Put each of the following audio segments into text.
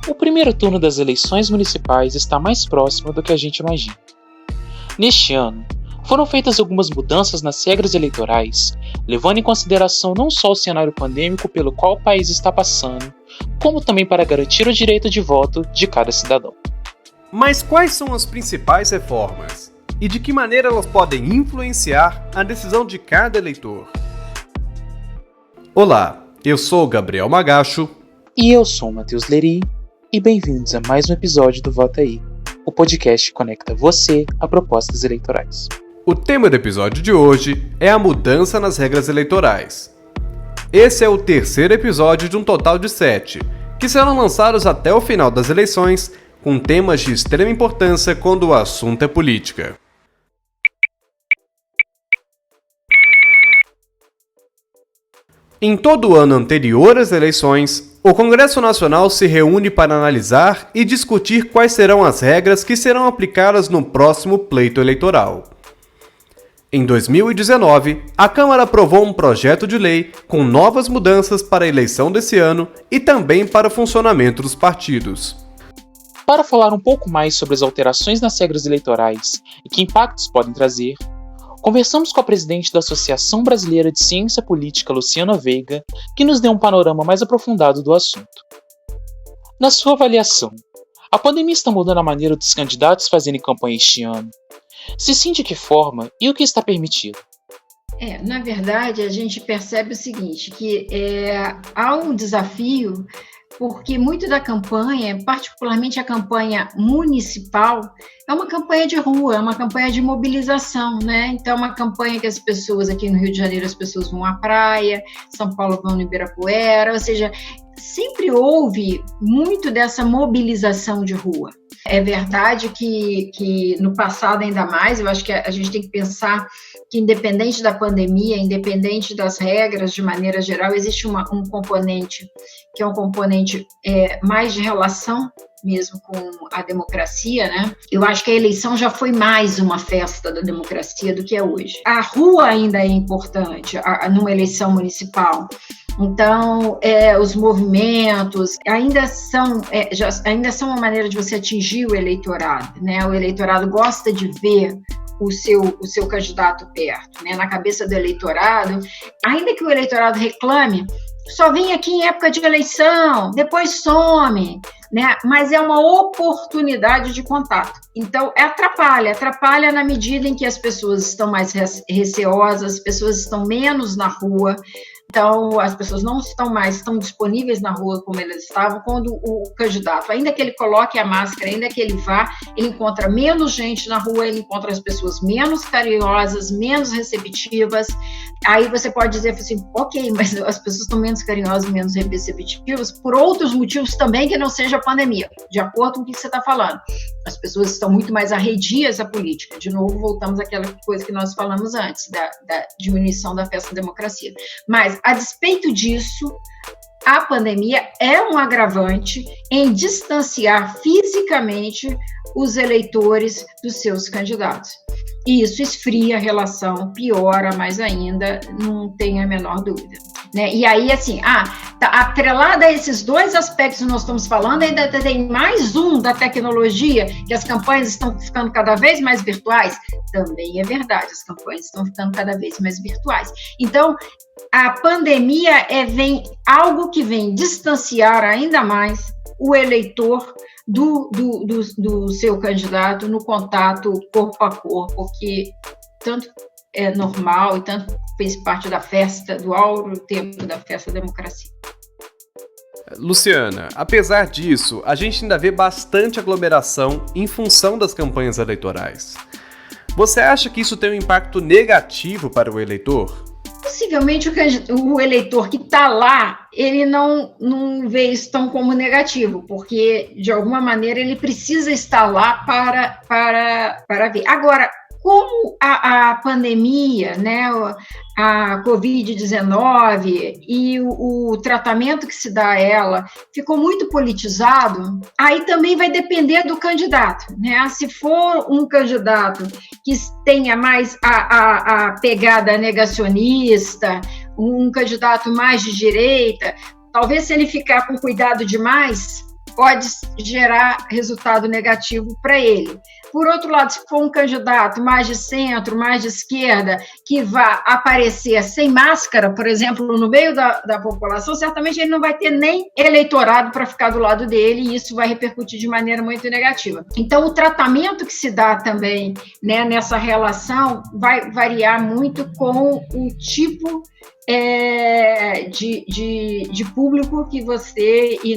O primeiro turno das eleições municipais está mais próximo do que a gente imagina. Neste ano, foram feitas algumas mudanças nas regras eleitorais, levando em consideração não só o cenário pandêmico pelo qual o país está passando, como também para garantir o direito de voto de cada cidadão. Mas quais são as principais reformas? E de que maneira elas podem influenciar a decisão de cada eleitor? Olá, eu sou Gabriel Magacho. E eu sou Matheus Leri, e bem-vindos a mais um episódio do Vota Aí, o podcast que conecta você a propostas eleitorais. O tema do episódio de hoje é a mudança nas regras eleitorais. Esse é o terceiro episódio de um total de 7, que serão lançados até o final das eleições, com temas de extrema importância quando o assunto é política. Em todo o ano anterior às eleições, o Congresso Nacional se reúne para analisar e discutir quais serão as regras que serão aplicadas no próximo pleito eleitoral. Em 2019, a Câmara aprovou um projeto de lei com novas mudanças para a eleição desse ano e também para o funcionamento dos partidos. Para falar um pouco mais sobre as alterações nas regras eleitorais e que impactos podem trazer, conversamos com a presidente da Associação Brasileira de Ciência Política, Luciana Veiga, que nos deu um panorama mais aprofundado do assunto. Na sua avaliação, a pandemia está mudando a maneira dos candidatos fazerem campanha este ano? Se sim, de que forma e o que está permitido? Na verdade, a gente percebe o seguinte, que há um desafio, porque muito da campanha, particularmente a campanha municipal, é uma campanha de rua, é uma campanha de mobilização, né? Então, é uma campanha que as pessoas, aqui no Rio de Janeiro, as pessoas vão à praia, São Paulo vão no Ibirapuera, ou seja, sempre houve muito dessa mobilização de rua. É verdade que no passado ainda mais, eu acho que a gente tem que pensar que independente da pandemia, independente das regras de maneira geral, existe um componente que é um componente mais de relação mesmo com a democracia, né? Eu acho que a eleição já foi mais uma festa da democracia do que é hoje. A rua ainda é importante numa eleição municipal. Então, os movimentos ainda são uma maneira de você atingir o eleitorado, né? O eleitorado gosta de ver o seu candidato perto, né? Na cabeça do eleitorado, ainda que o eleitorado reclame, só vem aqui em época de eleição, depois some, né? Mas é uma oportunidade de contato. Então, atrapalha na medida em que as pessoas estão mais receosas, as pessoas estão menos na rua. Então, as pessoas não estão mais tão disponíveis na rua como elas estavam quando o candidato, ainda que ele coloque a máscara, ainda que ele vá, ele encontra menos gente na rua, ele encontra as pessoas menos carinhosas, menos receptivas. Aí você pode dizer assim, ok, mas as pessoas estão menos carinhosas, menos receptivas por outros motivos também que não seja a pandemia, de acordo com o que você está falando. As pessoas estão muito mais arredias à política. De novo, voltamos àquela coisa que nós falamos antes, da diminuição da festa da democracia. Mas, a despeito disso, a pandemia é um agravante em distanciar fisicamente os eleitores dos seus candidatos. E isso esfria a relação, piora mais ainda, não tem a menor dúvida. Né? E aí, assim, atrelada a esses dois aspectos que nós estamos falando, ainda tem mais um da tecnologia, que as campanhas estão ficando cada vez mais virtuais. Também é verdade, as campanhas estão ficando cada vez mais virtuais. Então, a pandemia vem algo que vem distanciar ainda mais o eleitor do seu candidato no contato corpo a corpo, que tanto é normal e tanto fez parte da festa, do áureo tempo da festa da democracia. Luciana, apesar disso, a gente ainda vê bastante aglomeração em função das campanhas eleitorais. Você acha que isso tem um impacto negativo para o eleitor? Possivelmente o eleitor que está lá, ele não vê isso tão como negativo, porque, de alguma maneira, ele precisa estar lá para ver. Agora, como a pandemia, né, a Covid-19 e o tratamento que se dá a ela ficou muito politizado, aí também vai depender do candidato, né? Se for um candidato que tenha mais a pegada negacionista, um candidato mais de direita, talvez se ele ficar com cuidado demais, pode gerar resultado negativo para ele. Por outro lado, se for um candidato mais de centro, mais de esquerda, que vá aparecer sem máscara, por exemplo, no meio da população, certamente ele não vai ter nem eleitorado para ficar do lado dele, e isso vai repercutir de maneira muito negativa. Então, o tratamento que se dá também, né, nessa relação vai variar muito com o tipo de público que você, e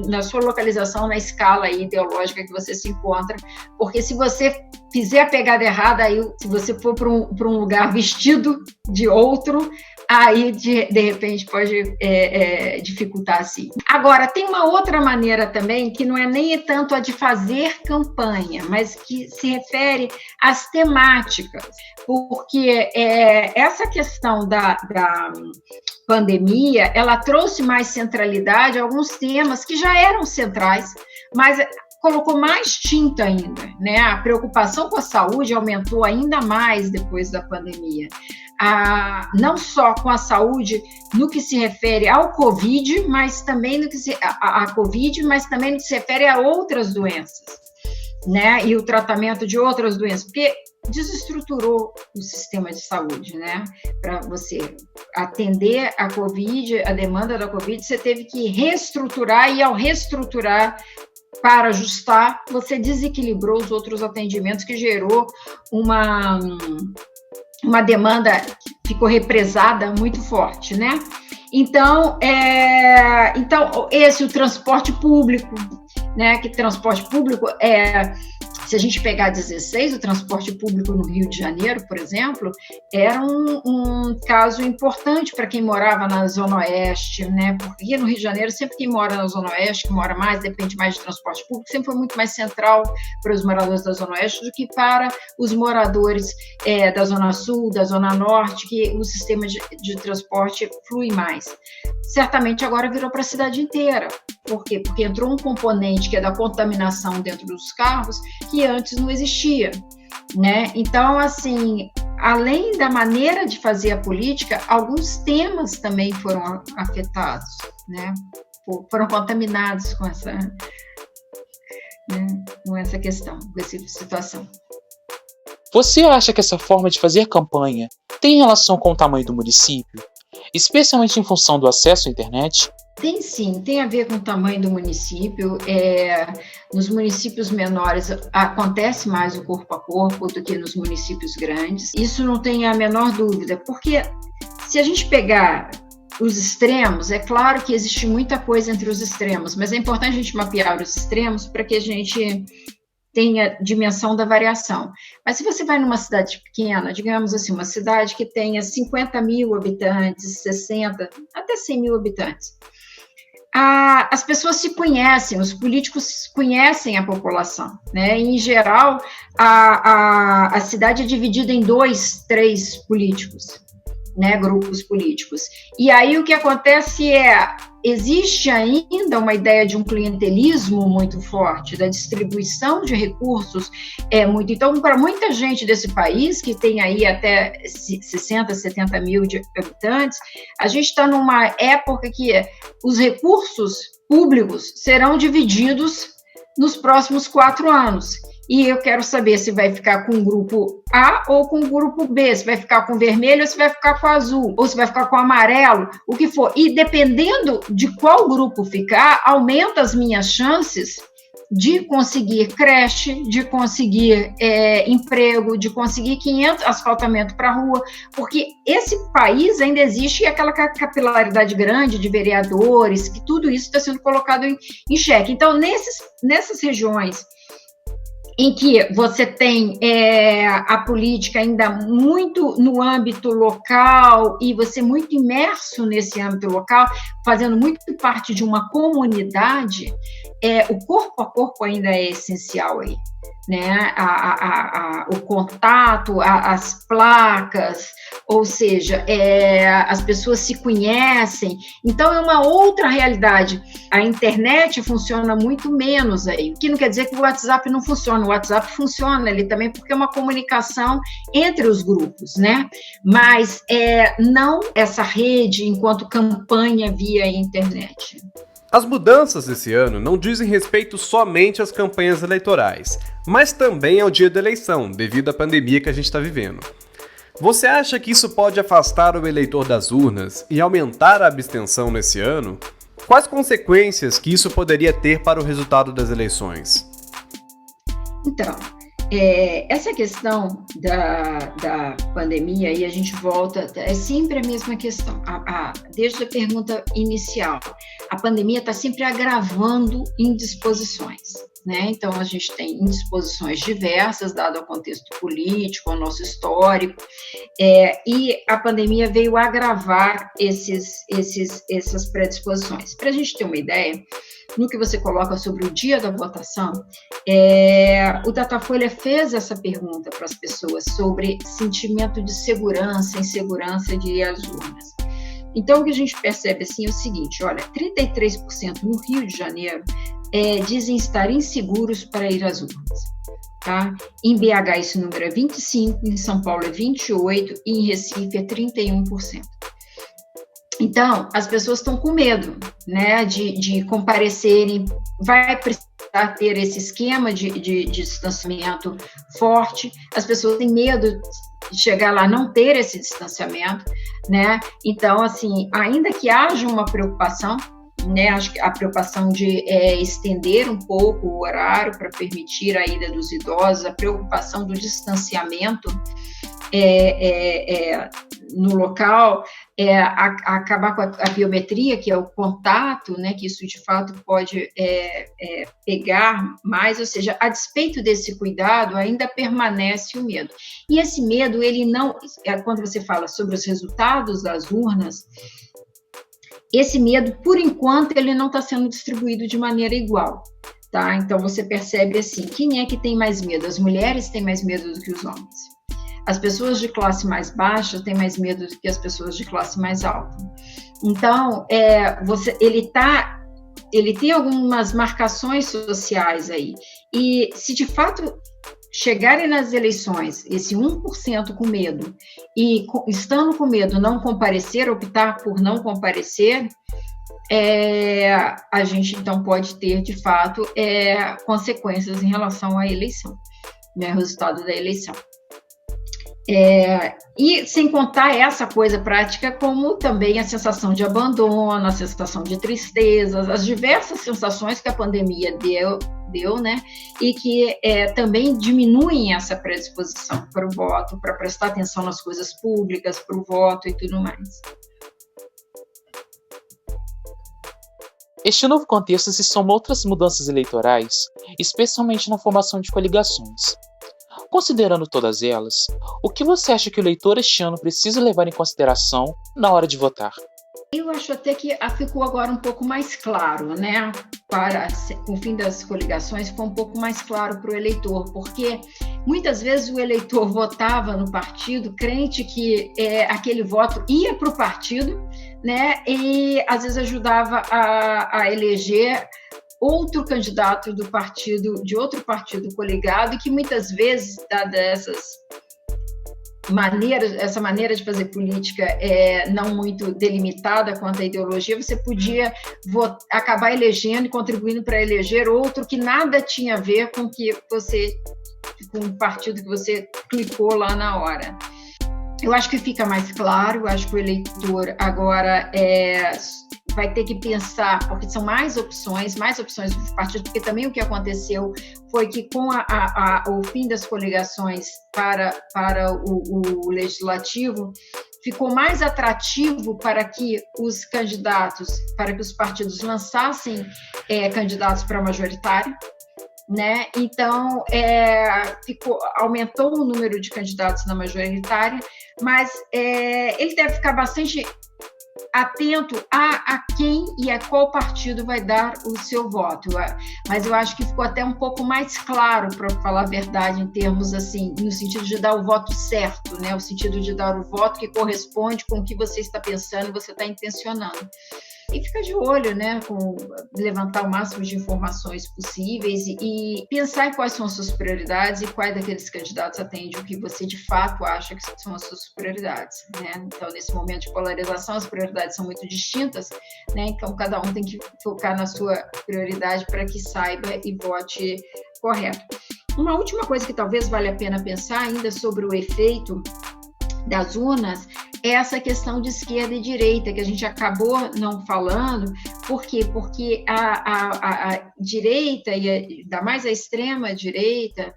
na sua localização, na escala ideológica que você se encontra, porque se você fizer a pegada errada, aí, se você for para um lugar vestido de outro, aí de repente pode dificultar assim. Agora, tem uma outra maneira também, que não é nem tanto a de fazer campanha, mas que se refere às temáticas, porque essa questão da pandemia, ela trouxe mais centralidade a alguns temas que já eram centrais, mas colocou mais tinta ainda, né? A preocupação com a saúde aumentou ainda mais depois da pandemia. Não só com a saúde no que se refere ao Covid, mas também no que se refere a outras doenças, né? E o tratamento de outras doenças, porque desestruturou o sistema de saúde, né? Para você atender a Covid, a demanda da Covid, você teve que reestruturar, e ao reestruturar, para ajustar, você desequilibrou os outros atendimentos, que gerou uma demanda que ficou represada muito forte, né? Então, o transporte público, né? Que transporte público se a gente pegar 16, o transporte público no Rio de Janeiro, por exemplo, era um caso importante para quem morava na Zona Oeste, né? Porque no Rio de Janeiro, sempre quem mora na Zona Oeste, que mora mais, depende mais de transporte público, sempre foi muito mais central para os moradores da Zona Oeste do que para os moradores da Zona Sul, da Zona Norte, que o sistema de transporte flui mais. Certamente agora virou para a cidade inteira. Por quê? Porque entrou um componente que é da contaminação dentro dos carros, que antes não existia, né? Então, assim, além da maneira de fazer a política, alguns temas também foram afetados, né? Foram contaminados com essa questão, com essa situação. Você acha que essa forma de fazer campanha tem relação com o tamanho do município, especialmente em função do acesso à internet? Tem sim, tem a ver com o tamanho do município. Nos municípios menores acontece mais o corpo a corpo do que nos municípios grandes. Isso não tem a menor dúvida, porque se a gente pegar os extremos, é claro que existe muita coisa entre os extremos, mas é importante a gente mapear os extremos para que a gente tenha dimensão da variação. Mas se você vai numa cidade pequena, digamos assim, uma cidade que tenha 50 mil habitantes, 60, até 100 mil habitantes, as pessoas se conhecem, os políticos conhecem a população, né? Em geral, a cidade é dividida em 2, 3 políticos, né? Grupos políticos. E aí o que acontece existe ainda uma ideia de um clientelismo muito forte, da distribuição de recursos muito. Então, para muita gente desse país, que tem aí até 60, 70 mil de habitantes, a gente está numa época que os recursos públicos serão divididos nos próximos 4 anos. E eu quero saber se vai ficar com o grupo A ou com o grupo B, se vai ficar com o vermelho ou se vai ficar com o azul, ou se vai ficar com o amarelo, o que for. E dependendo de qual grupo ficar, aumenta as minhas chances de conseguir creche, de conseguir emprego, de conseguir asfaltamento para a rua, porque esse país ainda existe aquela capilaridade grande de vereadores, que tudo isso está sendo colocado em xeque. Então, nessas regiões em que você tem a política ainda muito no âmbito local e você muito imerso nesse âmbito local, fazendo muito parte de uma comunidade, o corpo a corpo ainda é essencial aí, né? O contato, as placas, ou seja, as pessoas se conhecem, então é uma outra realidade. A internet funciona muito menos aí, o que não quer dizer que o WhatsApp não funciona, o WhatsApp funciona ali também, porque é uma comunicação entre os grupos, né? Mas não essa rede enquanto campanha via internet. As mudanças desse ano não dizem respeito somente às campanhas eleitorais, mas também ao dia da eleição, devido à pandemia que a gente está vivendo. Você acha que isso pode afastar o eleitor das urnas e aumentar a abstenção nesse ano? Quais consequências que isso poderia ter para o resultado das eleições? Então, essa questão da pandemia, aí a gente volta, é sempre a mesma questão, desde a pergunta inicial, a pandemia está sempre agravando indisposições, né? Então, a gente tem indisposições diversas, dado ao contexto político, ao nosso histórico, e a pandemia veio agravar essas predisposições. Para a gente ter uma ideia, no que você coloca sobre o dia da votação, o Datafolha fez essa pergunta para as pessoas sobre sentimento de segurança, insegurança de ir às urnas. Então, o que a gente percebe assim é o seguinte, olha, 33% no Rio de Janeiro dizem estar inseguros para ir às urnas. Tá? Em BH esse número é 25%, em São Paulo é 28% e em Recife é 31%. Então, as pessoas estão com medo, né, de comparecerem, vai precisar ter esse esquema de distanciamento forte, as pessoas têm medo de chegar lá não ter esse distanciamento, né, então, assim, ainda que haja uma preocupação, né, acho que a preocupação de estender um pouco o horário para permitir a ida dos idosos, a preocupação do distanciamento no local, acabar com a biometria, que é o contato, né, que isso de fato pode pegar mais, ou seja, a despeito desse cuidado, ainda permanece o medo. E esse medo, ele não, quando você fala sobre os resultados das urnas, esse medo, por enquanto, ele não está sendo distribuído de maneira igual, tá? Então, você percebe assim, quem é que tem mais medo? As mulheres têm mais medo do que os homens. As pessoas de classe mais baixa têm mais medo do que as pessoas de classe mais alta. Então, ele tem algumas marcações sociais aí. E se de fato chegarem nas eleições, esse 1% com medo, e estando com medo não comparecer, optar por não comparecer, a gente então pode ter, de fato, consequências em relação à eleição, né, o resultado da eleição. E sem contar essa coisa prática, como também a sensação de abandono, a sensação de tristeza, as diversas sensações que a pandemia deu, né, e que também diminuem essa predisposição para o voto, para prestar atenção nas coisas públicas, para o voto e tudo mais. Este novo contexto se soma outras mudanças eleitorais, especialmente na formação de coligações. Considerando todas elas, o que você acha que o eleitor este ano precisa levar em consideração na hora de votar? Eu acho até que ficou agora um pouco mais claro, né? Com o fim das coligações, ficou um pouco mais claro para o eleitor, porque muitas vezes o eleitor votava no partido, crente que aquele voto ia para o partido, né? E às vezes ajudava a eleger outro candidato de outro partido coligado, e que muitas vezes, dada essa maneira de fazer política não muito delimitada quanto à ideologia, você podia acabar elegendo e contribuindo para eleger outro que nada tinha a ver com o partido que você clicou lá na hora. Eu acho que fica mais claro, eu acho que o eleitor agora vai ter que pensar, porque são mais opções dos partidos, porque também o que aconteceu foi que com o fim das coligações para o legislativo, ficou mais atrativo para que os partidos lançassem candidatos para majoritário, né? Então, aumentou o número de candidatos na majoritária, mas ele deve ficar bastante atento a quem e a qual partido vai dar o seu voto. Mas eu acho que ficou até um pouco mais claro, para falar a verdade, em termos assim, no sentido de dar o voto certo, né? O sentido de dar o voto que corresponde com o que você está pensando e você está intencionando. e ficar de olho, né, levantar o máximo de informações possíveis e pensar em quais são as suas prioridades e quais daqueles candidatos atendem o que você de fato acha que são as suas prioridades, né? Então, nesse momento de polarização, as prioridades são muito distintas, né? Então, cada um tem que focar na sua prioridade para que saiba e vote correto. Uma última coisa que talvez valha a pena pensar ainda sobre o efeito das urnas é essa questão de esquerda e direita, que a gente acabou não falando. Por quê? Porque a direita, e ainda mais a extrema direita,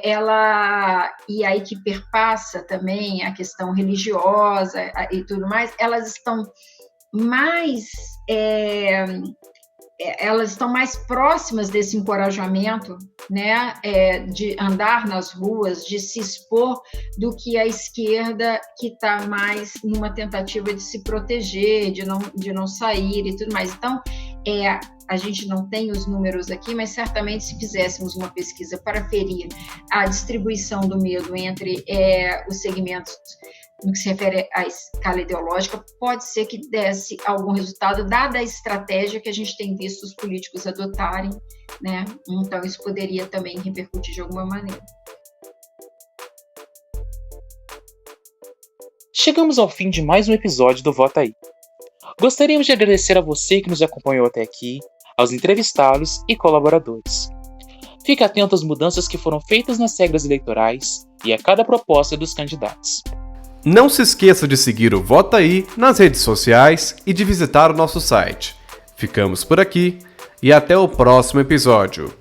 ela, e aí que perpassa também a questão religiosa e tudo mais, elas estão mais próximas desse encorajamento, né, de andar nas ruas, de se expor, do que a esquerda, que está mais numa tentativa de se proteger, de não sair e tudo mais. Então, a gente não tem os números aqui, mas certamente se fizéssemos uma pesquisa para aferir a distribuição do medo entre os segmentos no que se refere à escala ideológica, pode ser que desse algum resultado, dada a estratégia que a gente tem visto os políticos adotarem, né? Então, isso poderia também repercutir de alguma maneira. Chegamos ao fim de mais um episódio do Vota Aí. Gostaríamos de agradecer a você que nos acompanhou até aqui, aos entrevistados e colaboradores. Fique atento às mudanças que foram feitas nas regras eleitorais e a cada proposta dos candidatos. Não se esqueça de seguir o Vota Aí nas redes sociais e de visitar o nosso site. Ficamos por aqui e até o próximo episódio.